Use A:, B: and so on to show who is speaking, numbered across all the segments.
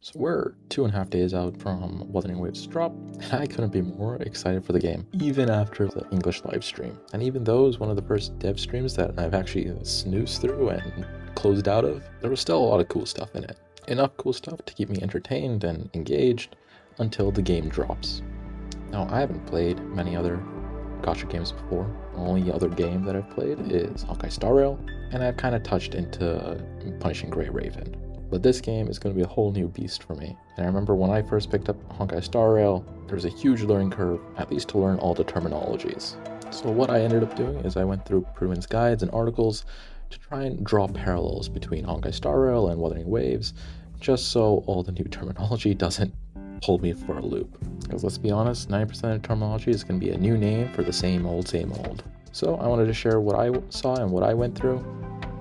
A: So we're 2.5 days out from Wuthering Waves drop, and I couldn't be more excited for the game, even after the English live stream. And even though it was one of the first dev streams that I've actually snoozed through and closed out of, there was still a lot of cool stuff in it. Enough cool stuff to keep me entertained and engaged until the game drops. Now, I haven't played many other gacha games before. The only other game that I've played is Honkai Star Rail, and I've kind of touched into Punishing Gray Raven. But this game is going to be a whole new beast for me. And I remember when I first picked up Honkai Star Rail, there was a huge learning curve, at least to learn all the terminologies. So what I ended up doing is I went through Prydwen's guides and articles to try and draw parallels between Honkai Star Rail and Wuthering Waves, just so all the new terminology doesn't pull me for a loop. Because let's be honest, 90% of terminology is going to be a new name for the same old. So I wanted to share what I saw and what I went through,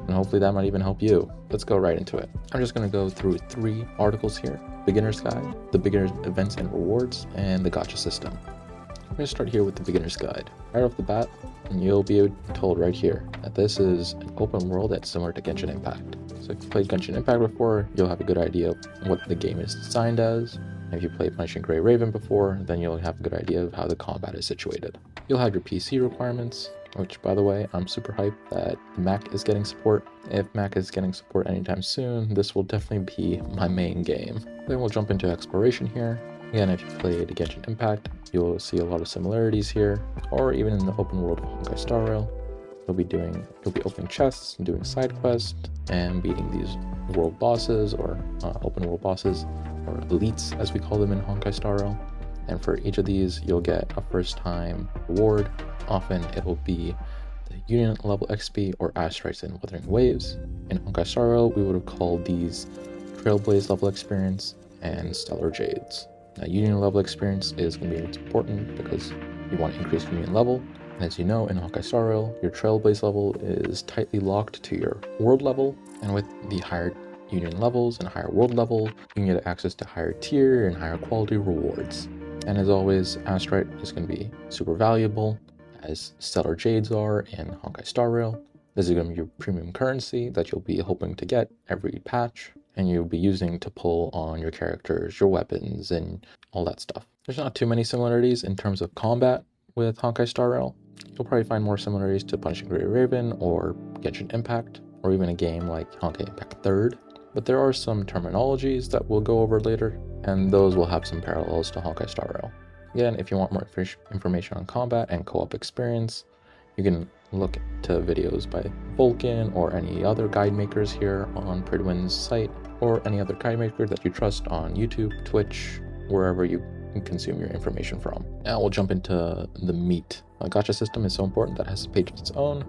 A: and hopefully that might even help you. Let's go right into it. I'm just going to go through 3 articles here: Beginner's Guide, the Beginner's Events and Rewards, and the Gacha System. I'm going to start here with the Beginner's Guide. Right off the bat, you'll be told right here that this is an open world that's similar to Genshin Impact. So if you played Genshin Impact before, you'll have a good idea of what the game is designed as. If you played Punishing Gray Raven before, then you'll have a good idea of how the combat is situated. You'll have your PC requirements, which, by the way, I'm super hyped that Mac is getting support. If Mac is getting support anytime soon, this will definitely be my main game. Then we'll jump into exploration here. Again, if you played Genshin Impact, you'll see a lot of similarities here, or even in the open world of Honkai Star Rail. You'll be opening chests and doing side quests and beating these world bosses, or open world bosses, or elites as we call them in Honkai Star Rail. And for each of these, you'll get a first time reward. Often it will be the Union level XP or Astrites in Wuthering Waves. In Honkai Star Rail, we would have called these Trailblaze level experience and Stellar Jades. Now, Union level experience is going to be important because you want to increase Union level. And as you know, in Honkai Star Rail, your Trailblaze level is tightly locked to your world level, and with the higher Union levels and higher world level, you can get access to higher tier and higher quality rewards. And as always, Astrite is going to be super valuable, as Stellar Jades are in Honkai Star Rail. This is going to be your premium currency that you'll be hoping to get every patch, and you'll be using to pull on your characters, your weapons, and all that stuff. There's not too many similarities in terms of combat with Honkai Star Rail. You'll probably find more similarities to Punishing Gray Raven or Genshin Impact, or even a game like Honkai Impact 3rd. But there are some terminologies that we'll go over later, and those will have some parallels to Honkai Star Rail. Again, if you want more information on combat and co-op experience, you can look to videos by Vulcan or any other guide makers here on Prydwen's site, or any other guide maker that you trust on YouTube, Twitch, wherever you can consume your information from. Now we'll jump into the meat. A gacha system is so important that it has a page of its own.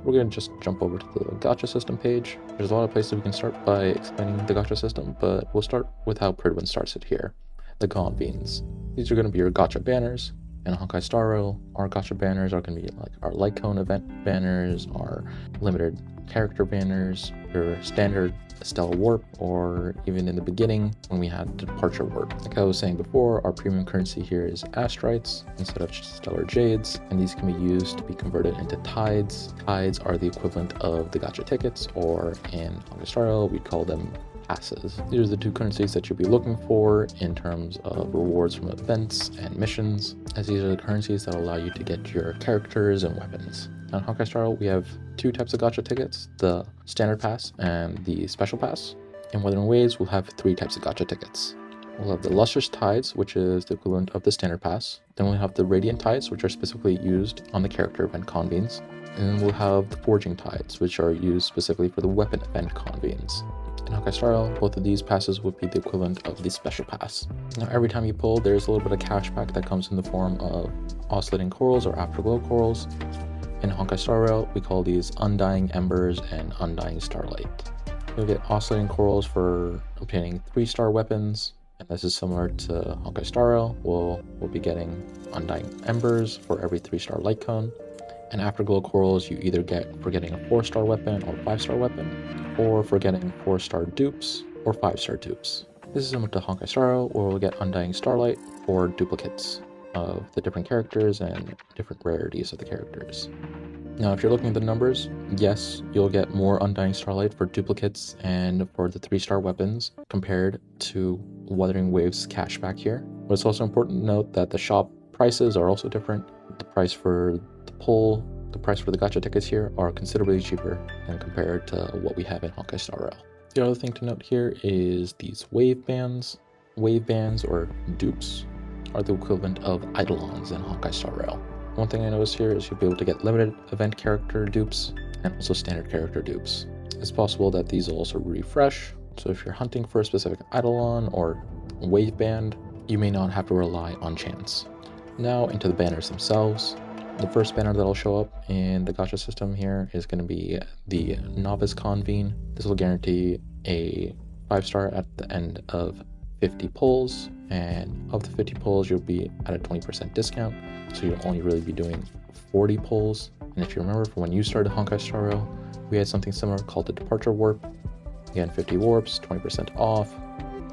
A: We're going to just jump over to the gacha system page. There's a lot of places we can start by explaining the gacha system, but we'll start with how Prydwen starts it here. The convenes. These are going to be your gacha banners. In Honkai Star Rail, our gacha banners are going to be like our lexicon event banners, our limited character banners, your standard Stellar Warp, or even in the beginning when we had Departure Warp. Like I was saying before, our premium currency here is Astrites instead of Stellar Jades, and these can be used to be converted into tides. Tides are the equivalent of the gacha tickets, or in Honkai Star Rail, we call them passes. These are the 2 currencies that you'll be looking for in terms of rewards from events and missions, as these are the currencies that allow you to get your characters and weapons. Now in Honkai Star Rail, we have 2 types of gacha tickets, the Standard Pass and the Special Pass. In Wuthering Waves, we'll have 3 types of gacha tickets. We'll have the Lustrous Tides, which is the equivalent of the Standard Pass. Then we'll have the Radiant Tides, which are specifically used on the character event convenes. And then we'll have the Forging Tides, which are used specifically for the weapon event convenes. In Honkai Star Rail, both of these passes would be the equivalent of the Special Pass. Now every time you pull, there's a little bit of cash back that comes in the form of Oscillating Corals or Afterglow Corals. In Honkai Star Rail, we call these Undying Embers and Undying Starlight. You'll get Oscillating Corals for obtaining 3-star weapons, and this is similar to Honkai Star Rail. We'll be getting Undying Embers for every 3-star light cone, and Afterglow Corals you either get for getting a 4-star weapon or 5-star weapon, or for getting 4-star dupes or 5-star dupes. This is similar to Honkai Star Rail, where we'll get Undying Starlight for duplicates of the different characters and different rarities of the characters. Now, if you're looking at the numbers, yes, you'll get more Undying Starlight for duplicates and for the 3-star weapons compared to Wuthering Waves cashback here. But it's also important to note that the shop prices are also different. The price for the pull, the price for the gacha tickets here are considerably cheaper than compared to what we have in Honkai Star Rail. The other thing to note here is these wave bands. Wave bands, or dupes, are the equivalent of eidolons in Honkai Star Rail. One thing I noticed here is you'll be able to get limited event character dupes and also standard character dupes. It's possible that these will also refresh, so if you're hunting for a specific eidolon or wave band, you may not have to rely on chance. Now into the banners themselves. The first banner that'll show up in the gacha system here is going to be the Novice Convene. This will guarantee a 5-star at the end of 50 pulls, and of the 50 pulls you'll be at a 20% discount, so you'll only really be doing 40 pulls. And if you remember from when you started Honkai Star Rail, we had something similar called the Departure Warp. Again, 50 warps, 20% off,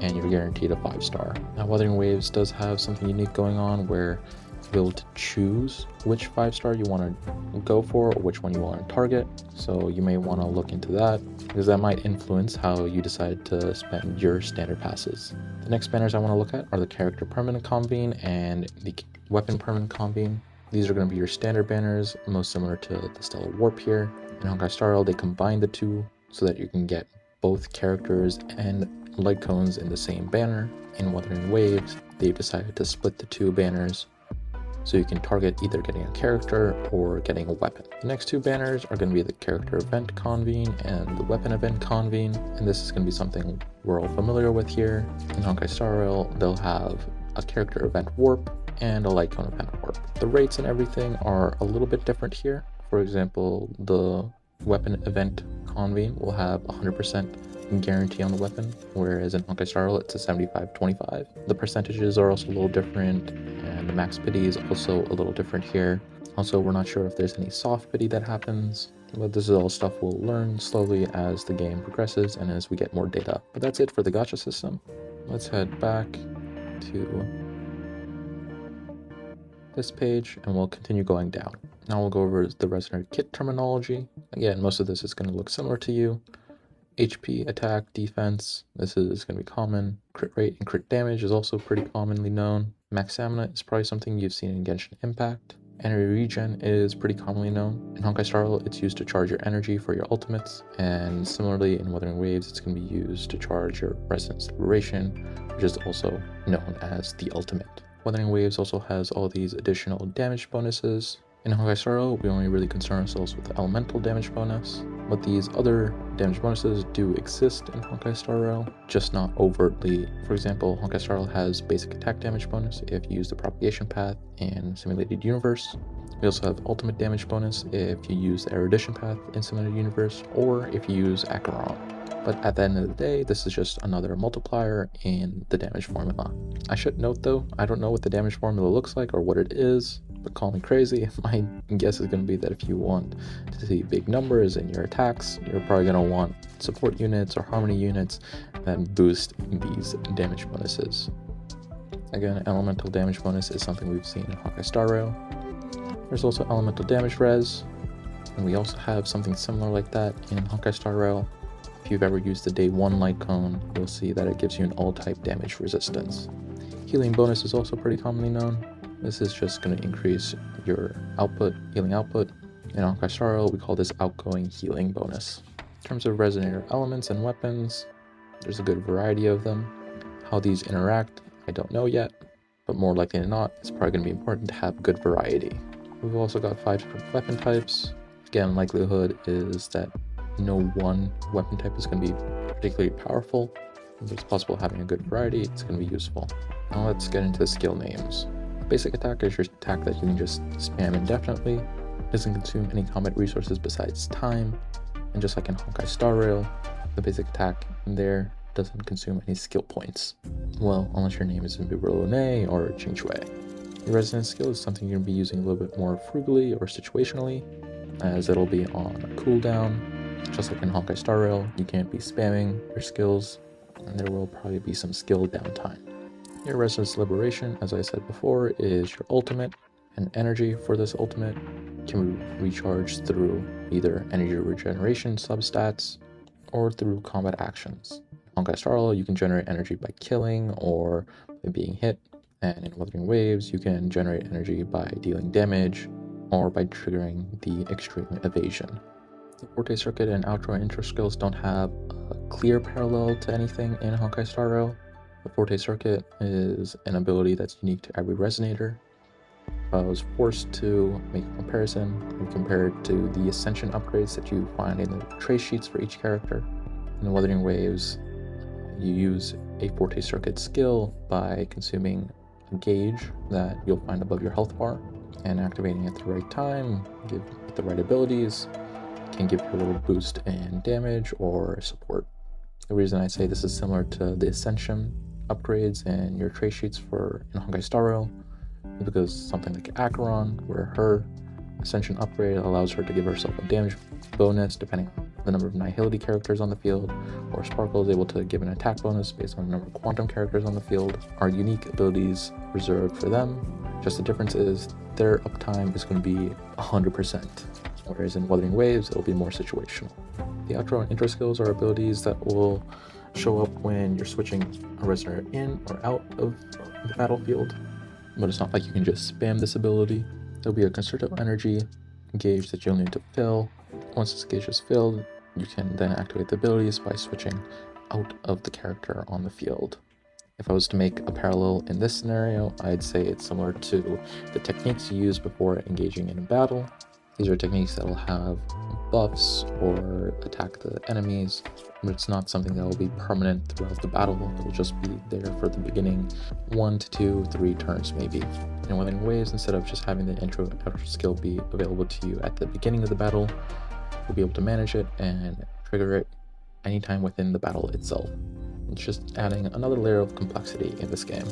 A: and you're guaranteed a 5-star. Now, Wuthering Waves does have something unique going on where you'll be able to choose which 5-star you want to go for or which one you want to target. So you may want to look into that, because that might influence how you decide to spend your standard passes. The next banners I want to look at are the Character Permanent Convene and the Weapon Permanent Convene. These are going to be your standard banners, most similar to the Stellar Warp here. In Honkai Star Rail, they combine the two so that you can get both characters and light cones in the same banner. In Wuthering Waves, they've decided to split the two banners so you can target either getting a character or getting a weapon. The next two banners are going to be the Character Event Convene and the Weapon Event Convene, and this is going to be something we're all familiar with here. In Honkai Star Rail, they'll have a Character Event Warp and a Light Cone Event Warp. The rates and everything are a little bit different here. For example, the Weapon Event Convene will have 100% guarantee on the weapon, whereas in Honkai Star Rail it's a 75-25. The percentages are also a little different, and the max pity is also a little different here. Also, we're not sure if there's any soft pity that happens, but this is all stuff we'll learn slowly as the game progresses and as we get more data. But that's it for the gacha system. Let's head back to this page and we'll continue going down. Now we'll go over the Resident Kit terminology. Again, most of this is going to look similar to you. HP, attack, defense, this is going to be common. Crit rate and crit damage is also pretty commonly known. Max stamina is probably something you've seen in Genshin Impact. Energy regen is pretty commonly known. In Honkai Star Rail, it's used to charge your energy for your ultimates, and similarly in Wuthering Waves, it's going to be used to charge your Resonance Liberation, which is also known as the ultimate. Wuthering Waves also has all these additional damage bonuses. In Honkai Star Rail, we only really concern ourselves with the elemental damage bonus, but these other damage bonuses do exist in Honkai Star Rail, just not overtly. For example, Honkai Star Rail has basic attack damage bonus if you use the propagation path in Simulated Universe. We also have ultimate damage bonus if you use the erudition path in Simulated Universe, or if you use Acheron. But at the end of the day, this is just another multiplier in the damage formula. I should note though, I don't know what the damage formula looks like or what it is, but call me crazy. My guess is going to be that if you want to see big numbers in your attacks, you're probably going to want support units or harmony units that boost these damage bonuses. Again, elemental damage bonus is something we've seen in Honkai Star Rail. There's also elemental damage res, and we also have something similar like that in Honkai Star Rail. If you've ever used the Day 1 Light Cone, you'll see that it gives you an all-type damage resistance. Healing bonus is also pretty commonly known. This is just going to increase your output, healing output. In Honkai Star Rail, we call this outgoing healing bonus. In terms of resonator elements and weapons, there's a good variety of them. How these interact, I don't know yet, but more likely than not, it's probably going to be important to have good variety. We've also got 5 different weapon types. Again, likelihood is that no one weapon type is going to be particularly powerful, but it's possible having a good variety, it's going to be useful. Now let's get into the skill names. Basic attack is your attack that you can just spam indefinitely. It doesn't consume any combat resources besides time, and just like in Honkai Star Rail, the basic attack in there doesn't consume any skill points. Well, unless your name is Lune or Qingxue. Your resonance skill is something you're going to be using a little bit more frugally or situationally, as it'll be on a cooldown. Just like in Honkai Star Rail, you can't be spamming your skills, and there will probably be some skill downtime. Your Resonance Liberation, as I said before, is your ultimate, and energy for this ultimate can be recharged through either energy regeneration substats or through combat actions. Honkai Star Rail, you can generate energy by killing or by being hit, and in Wuthering Waves, you can generate energy by dealing damage or by triggering the extreme evasion. The Forte Circuit and outro and intro skills don't have a clear parallel to anything in Honkai Star Rail. The Forte Circuit is an ability that's unique to every Resonator. If I was forced to make a comparison, I would compare it to the Ascension upgrades that you find in the trace sheets for each character. In the Wuthering Waves, you use a Forte Circuit skill by consuming a gauge that you'll find above your health bar, and activating at the right time, with the right abilities, can give you a little boost in damage or support. The reason I say this is similar to the Ascension upgrades and your trace sheets for in Honkai Star Rail is because something like Acheron, where her Ascension upgrade allows her to give herself a damage bonus depending on the number of Nihility characters on the field, or Sparkle is able to give an attack bonus based on the number of Quantum characters on the field, are unique abilities reserved for them. Just the difference is their uptime is going to be 100%. Whereas in Wuthering Waves, it'll be more situational. The outro and intro skills are abilities that will show up when you're switching a Resonator in or out of the battlefield, but it's not like you can just spam this ability. There'll be a concerted energy gauge that you'll need to fill. Once this gauge is filled, you can then activate the abilities by switching out of the character on the field. If I was to make a parallel in this scenario, I'd say it's similar to the techniques you use before engaging in a battle. These are techniques that will have buffs or attack the enemies, but it's not something that will be permanent throughout the battle. It will just be there for the beginning 1 to 2, 3 turns maybe. In Wuthering Waves, instead of just having the intro and outro skill be available to you at the beginning of the battle, you'll be able to manage it and trigger it anytime within the battle itself. It's just adding another layer of complexity in this game.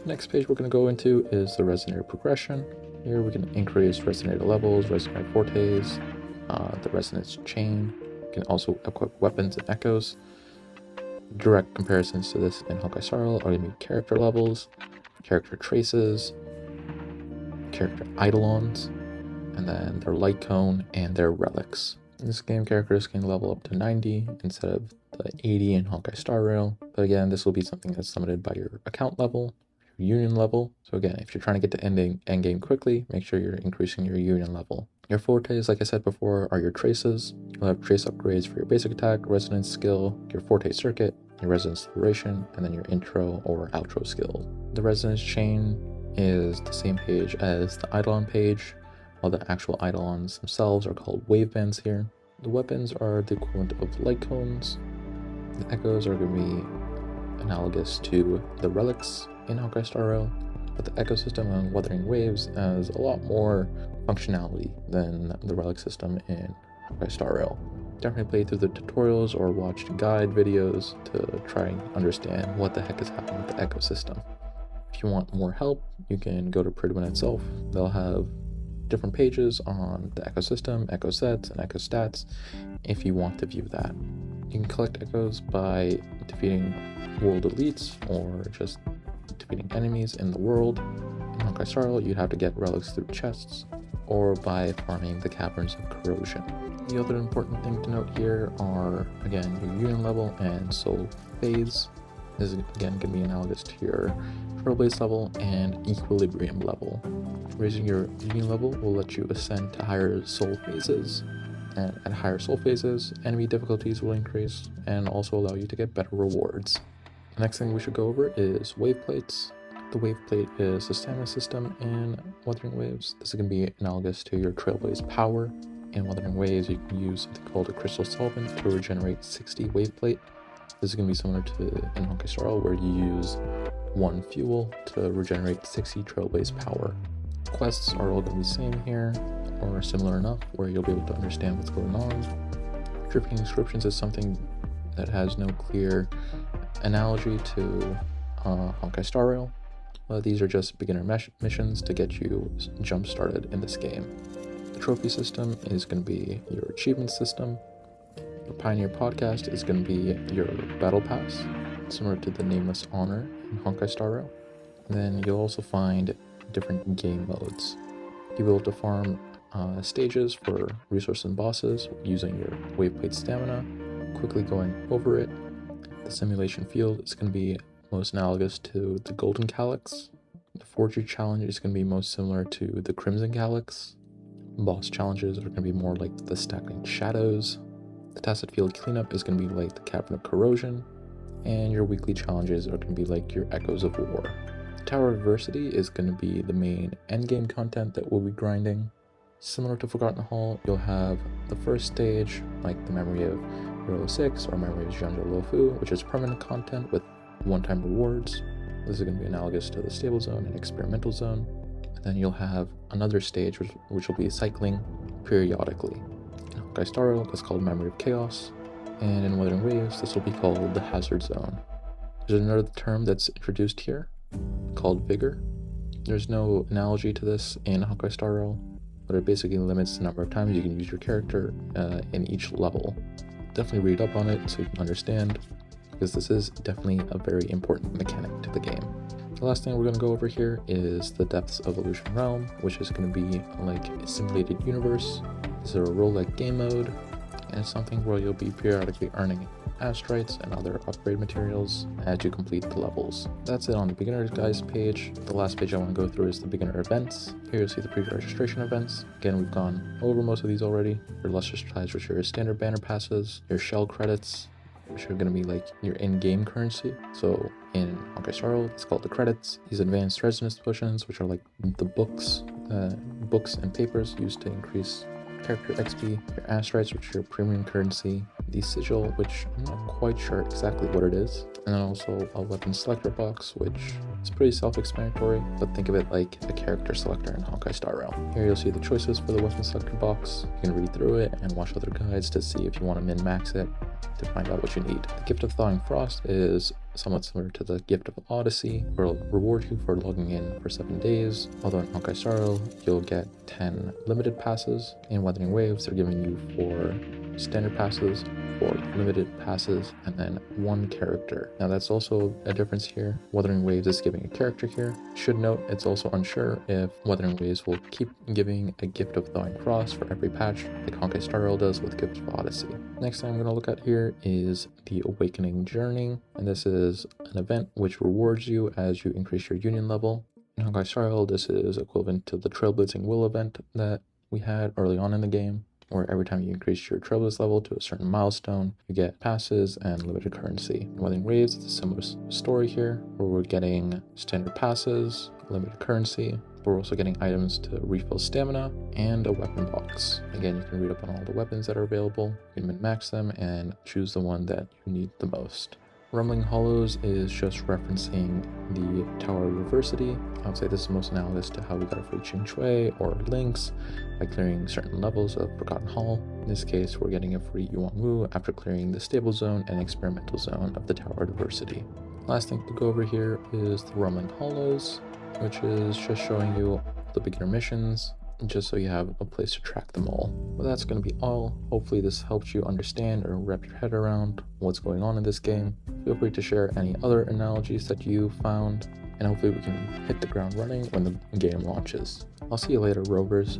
A: The next page we're going to go into is the Resonator progression. Here we can increase Resonator levels, Resonator Fortes, the Resonance chain. You can also equip weapons and echoes. Direct comparisons to this in Honkai Star Rail are going to be character levels, character traces, character eidolons, and then their light cone and their relics. In this game, characters can level up to 90 instead of the 80 in Honkai Star Rail, but again, this will be something that's limited by your account level, your union level. So again, if you're trying to get to end game quickly, make sure you're increasing your union level. Your fortes, like I said before, are your traces. You'll have trace upgrades for your basic attack, resonance skill, your forte circuit, your resonance duration, and then your intro or outro skill. The resonance chain is the same page as the eidolon page, while the actual eidolons themselves are called wave bands here. The weapons are the equivalent of light cones. The echoes are going to be analogous to the relics in Honkai Star Rail, but the echo system on Wuthering Waves has a lot more functionality than the relic system in Honkai Star Rail. Definitely play through the tutorials or watch guide videos to try and understand what the heck is happening with the echo system. If you want more help, you can go to Prydwen itself. They'll have different pages on the echo system, echo sets, and echo stats if you want to view that. You can collect echoes by defeating world elites or just defeating enemies in the world. In Honkai Star Rail, you'd have to get relics through chests or by farming the Caverns of Corrosion. The other important thing to note here are, again, your union level and soul phase. This is again going to be analogous to your Trailblaze level and Equilibrium level. Raising your union level will let you ascend to higher soul phases, and at higher soul phases, enemy difficulties will increase and also allow you to get better rewards. The next thing we should go over is wave plates. The wave plate is the stamina system in Wuthering Waves. This is going to be analogous to your Trailblaze power. In Wuthering Waves, you can use something called a crystal solvent to regenerate 60 wave plate. This is going to be similar to in Honkai Star Rail, where you use 1 fuel to regenerate 60 Trailblaze power. Quests are all going to be the same here, or similar enough, where you'll be able to understand what's going on. Drifting inscriptions is something that has no clear analogy to Honkai Star Rail. These are just beginner missions to get you jump started in this game. The trophy system is going to be your achievement system. The Pioneer Podcast is going to be your battle pass, similar to the Nameless Honor in Honkai Star Rail. And then you'll also find different game modes. You'll be able to farm stages for resources and bosses using your wave plate stamina, quickly going over it. The simulation field is going to be most analogous to the Golden Calyx. The Forgery challenge is going to be most similar to the Crimson Calyx. Boss challenges are going to be more like the Stacking Shadows. The Tacit Field Cleanup is going to be like the Cavern of Corrosion. And your weekly challenges are going to be like your Echoes of War. The Tower of Adversity is going to be the main endgame content that we'll be grinding. Similar to Forgotten Hall, you'll have the first stage, like the Memory of Hero 6 or Memory of Zhangzhou Luofu, which is permanent content with one-time rewards. This is going to be analogous to the Stable Zone and Experimental Zone. And then you'll have another stage which will be cycling periodically. In Honkai Star Rail, that's called Memory of Chaos. And in Wuthering Waves, this will be called the Hazard Zone. There's another term that's introduced here called Vigor. There's no analogy to this in Honkai Star Rail, but it basically limits the number of times you can use your character in each level. Definitely read up on it so you can understand, because this is definitely a very important mechanic to the game. The last thing we're going to go over here is the Depths of Illusion Realm, which is going to be like a simulated universe. This is a roguelike game mode, and it's something where you'll be periodically earning astrites and other upgrade materials as you complete the levels. That's it on the beginner's guys page. The last page I want to go through is the beginner events. Here you'll see the pre-registration events. Again, we've gone over most of these already. Your lustrous, which are your standard banner passes, your shell credits, which are going to be like your in-game currency. So in Honkai Star Rail, it's called the credits. These advanced resonance potions, which are like the books and papers used to increase character XP, your astrites, which are your premium currency, the sigil, which I'm not quite sure exactly what it is, and then also a weapon selector box, which is pretty self-explanatory, but think of it like a character selector in Honkai Star Rail. Here you'll see the choices for the weapon selector box. You can read through it and watch other guides to see if you want to min-max it to find out what you need. The Gift of Thawing Frost is somewhat similar to the Gift of Odyssey, where it'll reward you for logging in for 7 days, although in Honkai Star Rail, you'll get 10 limited passes. In Wuthering Waves, they're giving you 4 standard passes, 4 limited passes, and then 1 character. Now that's also a difference here. Wuthering Waves is giving a character here. Should note, it's also unsure if Wuthering Waves will keep giving a Gift of Thawing Frost for every patch, like Honkai Star Rail does with Gift of Odyssey. Next thing I'm going to look at here is the Awakening Journey, and this is an event which rewards you as you increase your union level. In Honkai Star Rail, this is equivalent to the Trailblazing Will event that we had early on in the game, where every time you increase your Trailblaze level to a certain milestone, you get passes and limited currency. In Wuthering Waves, it's a similar story here, where we're getting standard passes, limited currency. We're also getting items to refill stamina and a weapon box. Again, you can read up on all the weapons that are available. You can min-max them and choose the one that you need the most. Rumbling Hollows is just referencing the Tower of Adversity. I would say this is most analogous to how we got a free Qing Shui or Lynx by clearing certain levels of Forgotten Hall. In this case, we're getting a free Yuan Wu after clearing the Stable Zone and Experimental Zone of the Tower of Adversity. Last thing to go over here is the Rumbling Hollows, which is just showing you the beginner missions, just so you have a place to track them all. But that's going to be all. Hopefully this helps you understand or wrap your head around what's going on in this game. Feel free to share any other analogies that you found, and hopefully we can hit the ground running when the game launches. I'll see you later, Rovers.